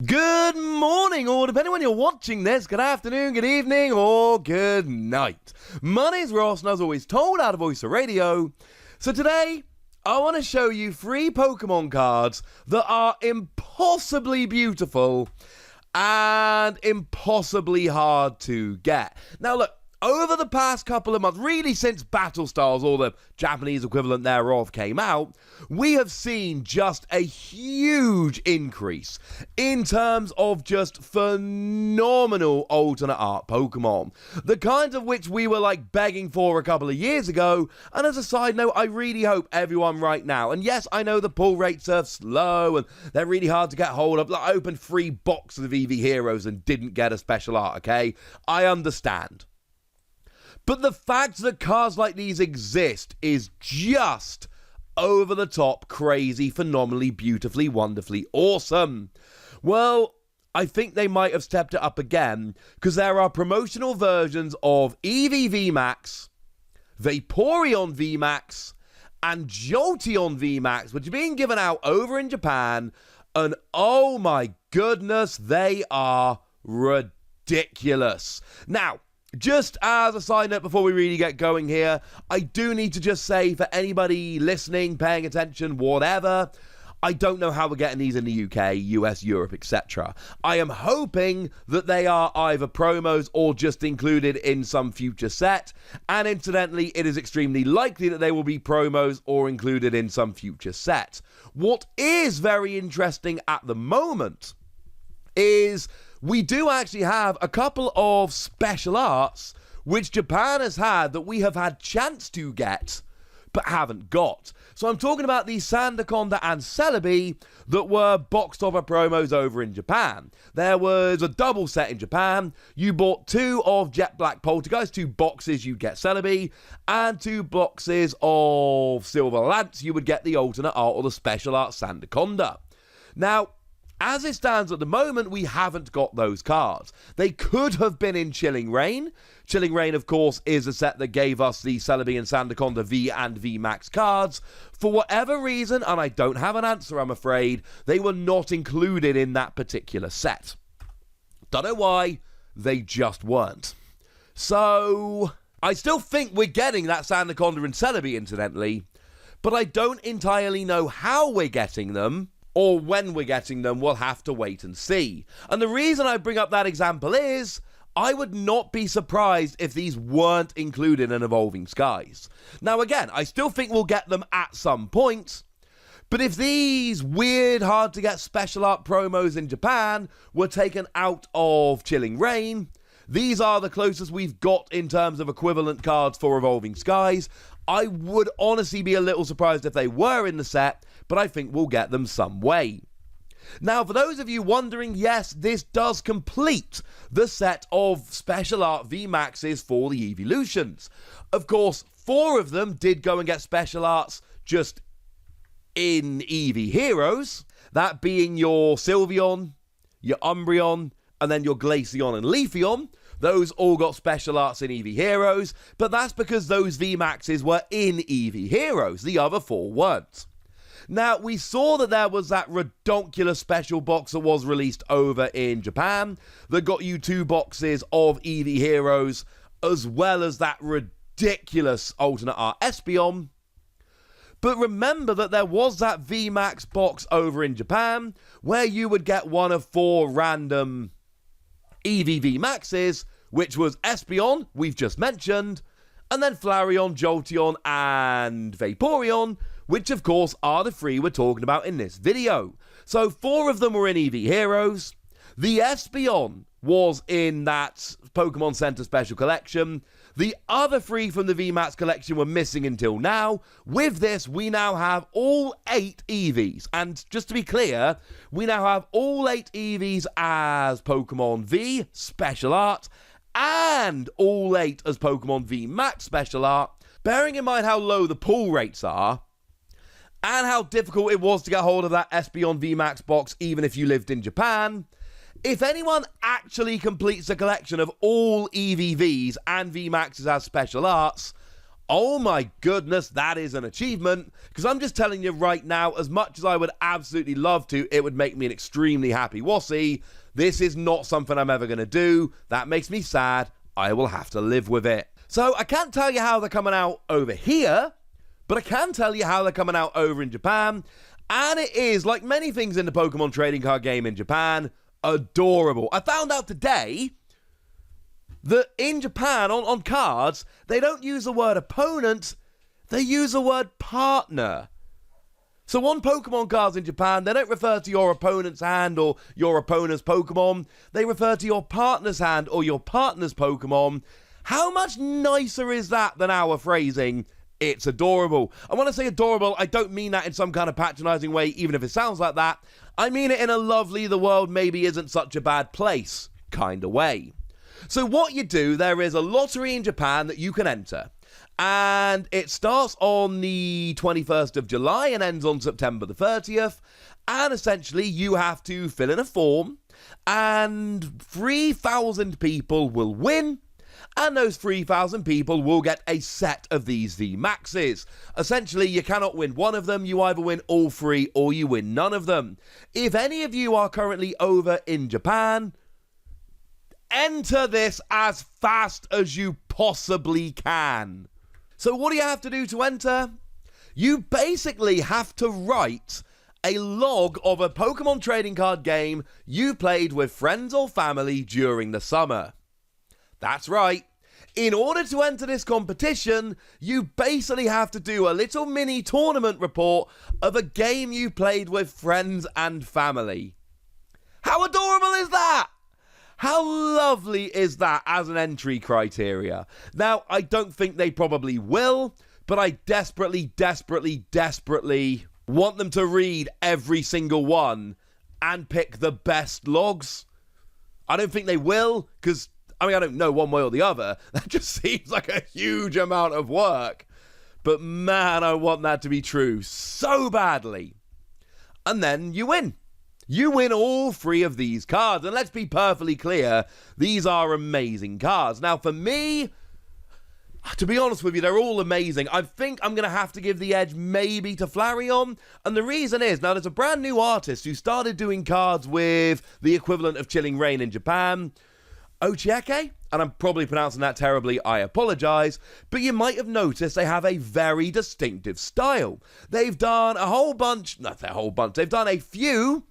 Good morning, or depending when you're watching this, good afternoon, good evening, or good night. My name's Ross, and as always told out of Voice of Radio. So today, I want to show you 3 Pokemon cards that are impossibly beautiful and impossibly hard to get. Now look, over the past couple of months, really since Battle Styles, or the Japanese equivalent thereof, came out, we have seen just a huge increase in terms of just phenomenal alternate art Pokemon. The kinds of which we were begging for a couple of years ago. And as a side note, I really hope everyone right now, and yes, I know the pull rates are slow and they're really hard to get hold of. I opened 3 boxes of Eevee Heroes and didn't get a special art, okay? I understand. But the fact that cards like these exist is just over the top, crazy, phenomenally, beautifully, wonderfully awesome. Well, I think they might have stepped it up again, because there are promotional versions of Eevee VMAX, Vaporeon VMAX, and Jolteon VMAX, which are being given out over in Japan, and oh my goodness, they are ridiculous. Now, just as a side note before we really get going here, I do need to just say, for anybody listening, paying attention, whatever, I don't know how we're getting these in the UK, US, Europe, etc. I am hoping that they are either promos or just included in some future set, and incidentally, it is extremely likely that they will be promos or included in some future set. What is very interesting at the moment is we do actually have a couple of special arts which Japan has had that we have had chance to get but haven't got. So I'm talking about the Sandaconda and Celebi that were boxed offer promos over in Japan. There was a double set in Japan. You bought 2 of Jet Black Poltergeist, 2 boxes, you'd get Celebi, and 2 boxes of Silver Lance, you would get the alternate art or the special art Sandaconda. Now, as it stands at the moment, we haven't got those cards. They could have been in Chilling Reign. Chilling Reign, of course, is a set that gave us the Celebi and Sandaconda V and VMAX cards. For whatever reason, and I don't have an answer, I'm afraid, they were not included in that particular set. Don't know why, they just weren't. So, I still think we're getting that Sandaconda and Celebi, incidentally, but I don't entirely know how we're getting them, or when we're getting them. We'll have to wait and see. And the reason I bring up that example is, I would not be surprised if these weren't included in Evolving Skies. Now again, I still think we'll get them at some point, but if these weird, hard to get special art promos in Japan were taken out of Chilling Reign, these are the closest we've got in terms of equivalent cards for Evolving Skies. I would honestly be a little surprised if they were in the set, but I think we'll get them some way. Now, for those of you wondering, yes, this does complete the set of special art VMAXs for the Evolutions. Of course, 4 of them did go and get special arts just in Eevee Heroes, that being your Sylveon, your Umbreon, and then your Glaceon and Leafeon. Those all got special arts in Eevee Heroes, but that's because those VMAXs were in Eevee Heroes. The other 4 weren't. Now, we saw that there was that redonkulous special box that was released over in Japan that got you 2 boxes of Eevee Heroes, as well as that ridiculous alternate art Espeon. But remember that there was that VMAX box over in Japan where you would get one of 4 random Eevee VMAXs, which was Espeon, we've just mentioned, and then Flareon, Jolteon, and Vaporeon, which of course are the 3 we're talking about in this video. So 4 of them were in Eevee Heroes. The Espeon was in that Pokemon Center Special Collection. The other 3 from the VMAX collection were missing until now. With this, we now have all 8 Eevees. And just to be clear, we now have all 8 Eevees as Pokemon V Special Art, and all 8 as Pokemon VMAX Special Art. Bearing in mind how low the pull rates are, and how difficult it was to get hold of that Espeon VMAX box even if you lived in Japan, if anyone actually completes a collection of all EVVs and VMAXs as special arts, Oh my goodness, that is an achievement, because I'm just telling you right now, as much as I would absolutely love to, it would make me an extremely happy Wassy. This is not something I'm ever going to do. That makes me sad. I will have to live with it. So I can't tell you how they're coming out over here, but I can tell you how they're coming out over in Japan. And it is, like many things in the Pokemon trading card game in Japan, adorable. I found out today that in Japan, on cards, they don't use the word opponent, they use the word partner. So on Pokemon cards in Japan, they don't refer to your opponent's hand or your opponent's Pokemon. They refer to your partner's hand or your partner's Pokemon. How much nicer is that than our phrasing? It's adorable. And when I say adorable, I don't mean that in some kind of patronizing way, even if it sounds like that. I mean it in a lovely, the world maybe isn't such a bad place kind of way. So what you do, there is a lottery in Japan that you can enter. And it starts on the 21st of July and ends on September the 30th. And essentially, you have to fill in a form. And 3,000 people will win. And those 3,000 people will get a set of these VMAXs. Essentially, you cannot win one of them. You either win all three or you win none of them. If any of you are currently over in Japan, enter this as fast as you possibly can. So what do you have to do to enter? You basically have to write a log of a Pokemon trading card game you played with friends or family during the summer. That's right. In order to enter this competition, you basically have to do a little mini tournament report of a game you played with friends and family. How adorable is that? How lovely is that as an entry criteria? Now, I don't think they probably will, but I desperately want them to read every single one and pick the best logs. I don't think they will, because, I don't know one way or the other. That just seems like a huge amount of work. But man, I want that to be true so badly. And then you win. You win all three of these cards, and let's be perfectly clear, these are amazing cards. Now, for me, to be honest with you, they're all amazing. I think I'm going to have to give the edge maybe to Flareon, and the reason is, now there's a brand new artist who started doing cards with the equivalent of Chilling Reign in Japan, Ochieke, and I'm probably pronouncing that terribly, I apologise, but you might have noticed they have a very distinctive style. They've done they've done a few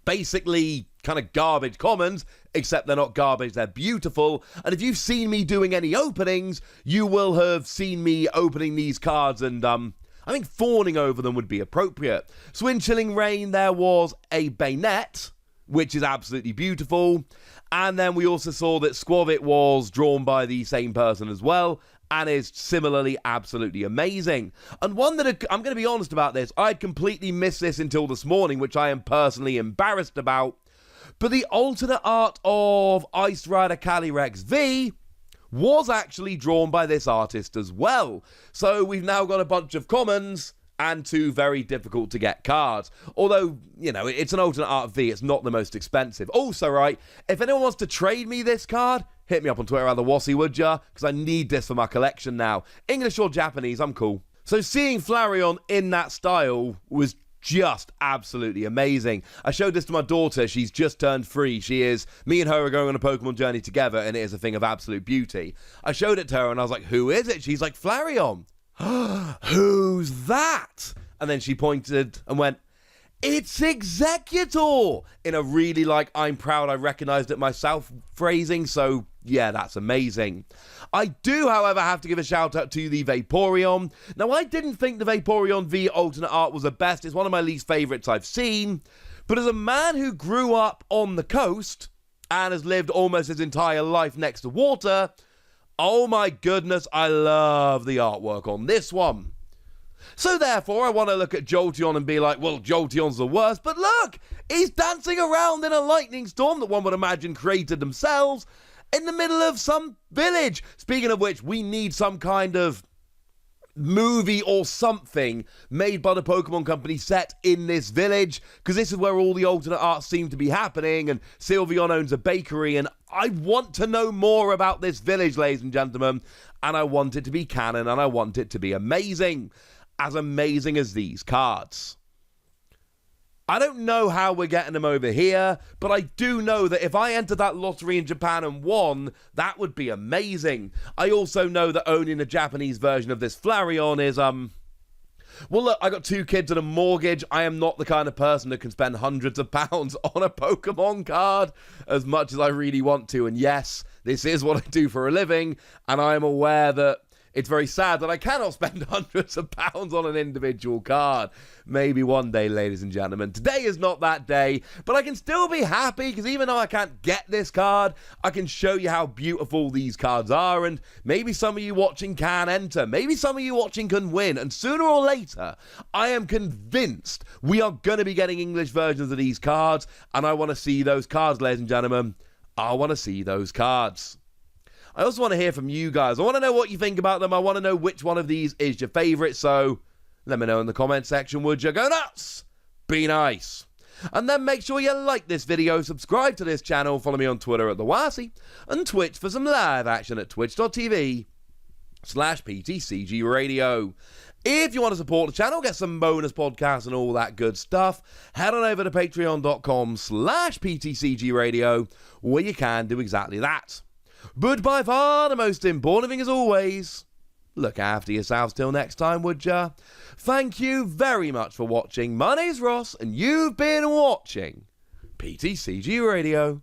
basically kind of garbage commons, except they're not garbage, they're beautiful. And if you've seen me doing any openings, you will have seen me opening these cards, and I think fawning over them would be appropriate. So in Chilling Reign, there was a Bayonet, which is absolutely beautiful. And then we also saw that Squavit was drawn by the same person as well, and is similarly absolutely amazing. And one that I'm going to be honest about this, I'd completely missed this until this morning, which I am personally embarrassed about. But the alternate art of Ice Rider Calyrex V was actually drawn by this artist as well. So we've now got a bunch of commons and two very difficult to get cards. Although, it's an alternate art V, it's not the most expensive. Also, right, if anyone wants to trade me this card, hit me up on Twitter, @Wassy, would ya? Because I need this for my collection now. English or Japanese, I'm cool. So seeing Flareon in that style was just absolutely amazing. I showed this to my daughter. She's just turned 3. Me and her are going on a Pokemon journey together, and it is a thing of absolute beauty. I showed it to her, and I was like, who is it? She's like, Flareon. Who's that? And then she pointed and went, it's Executor, in a really I'm proud I recognized it myself phrasing. So yeah, that's amazing. I do, however, have to give a shout out to the Vaporeon. Now, I didn't think the Vaporeon V alternate art was the best. It's one of my least favorites I've seen. But as a man who grew up on the coast and has lived almost his entire life next to water, oh my goodness, I love the artwork on this one. So therefore, I want to look at Jolteon and be like, well, Jolteon's the worst, but look, he's dancing around in a lightning storm that one would imagine created themselves in the middle of some village. Speaking of which, we need some kind of movie or something made by the Pokemon Company set in this village, because this is where all the alternate arts seem to be happening, and Sylveon owns a bakery, and I want to know more about this village, ladies and gentlemen. and I want it to be canon, and I want it to be amazing. As amazing as these cards. I don't know how we're getting them over here, but I do know that if I entered that lottery in Japan and won, that would be amazing. I also know that owning a Japanese version of this Flareon is, well, look, I got 2 kids and a mortgage. I am not the kind of person that can spend hundreds of pounds on a Pokemon card as much as I really want to. And yes, this is what I do for a living, and I am aware that it's very sad that I cannot spend hundreds of pounds on an individual card. Maybe one day, ladies and gentlemen. Today is not that day, but I can still be happy because even though I can't get this card, I can show you how beautiful these cards are, and maybe some of you watching can enter. Maybe some of you watching can win, and sooner or later, I am convinced we are going to be getting English versions of these cards, and I want to see those cards, ladies and gentlemen. I want to see those cards. I also want to hear from you guys. I want to know what you think about them. I want to know which one of these is your favourite. So let me know in the comment section, would you? Go nuts! Be nice. And then make sure you like this video, subscribe to this channel, follow me on Twitter at TheWasi, and Twitch for some live action at twitch.tv/PTCG Radio. If you want to support the channel, get some bonus podcasts and all that good stuff, head on over to patreon.com/PTCG Radio, where you can do exactly that. But by far the most important thing, as always, look after yourselves till next time, would ya? Thank you very much for watching. My name's Ross, and you've been watching PTCG Radio.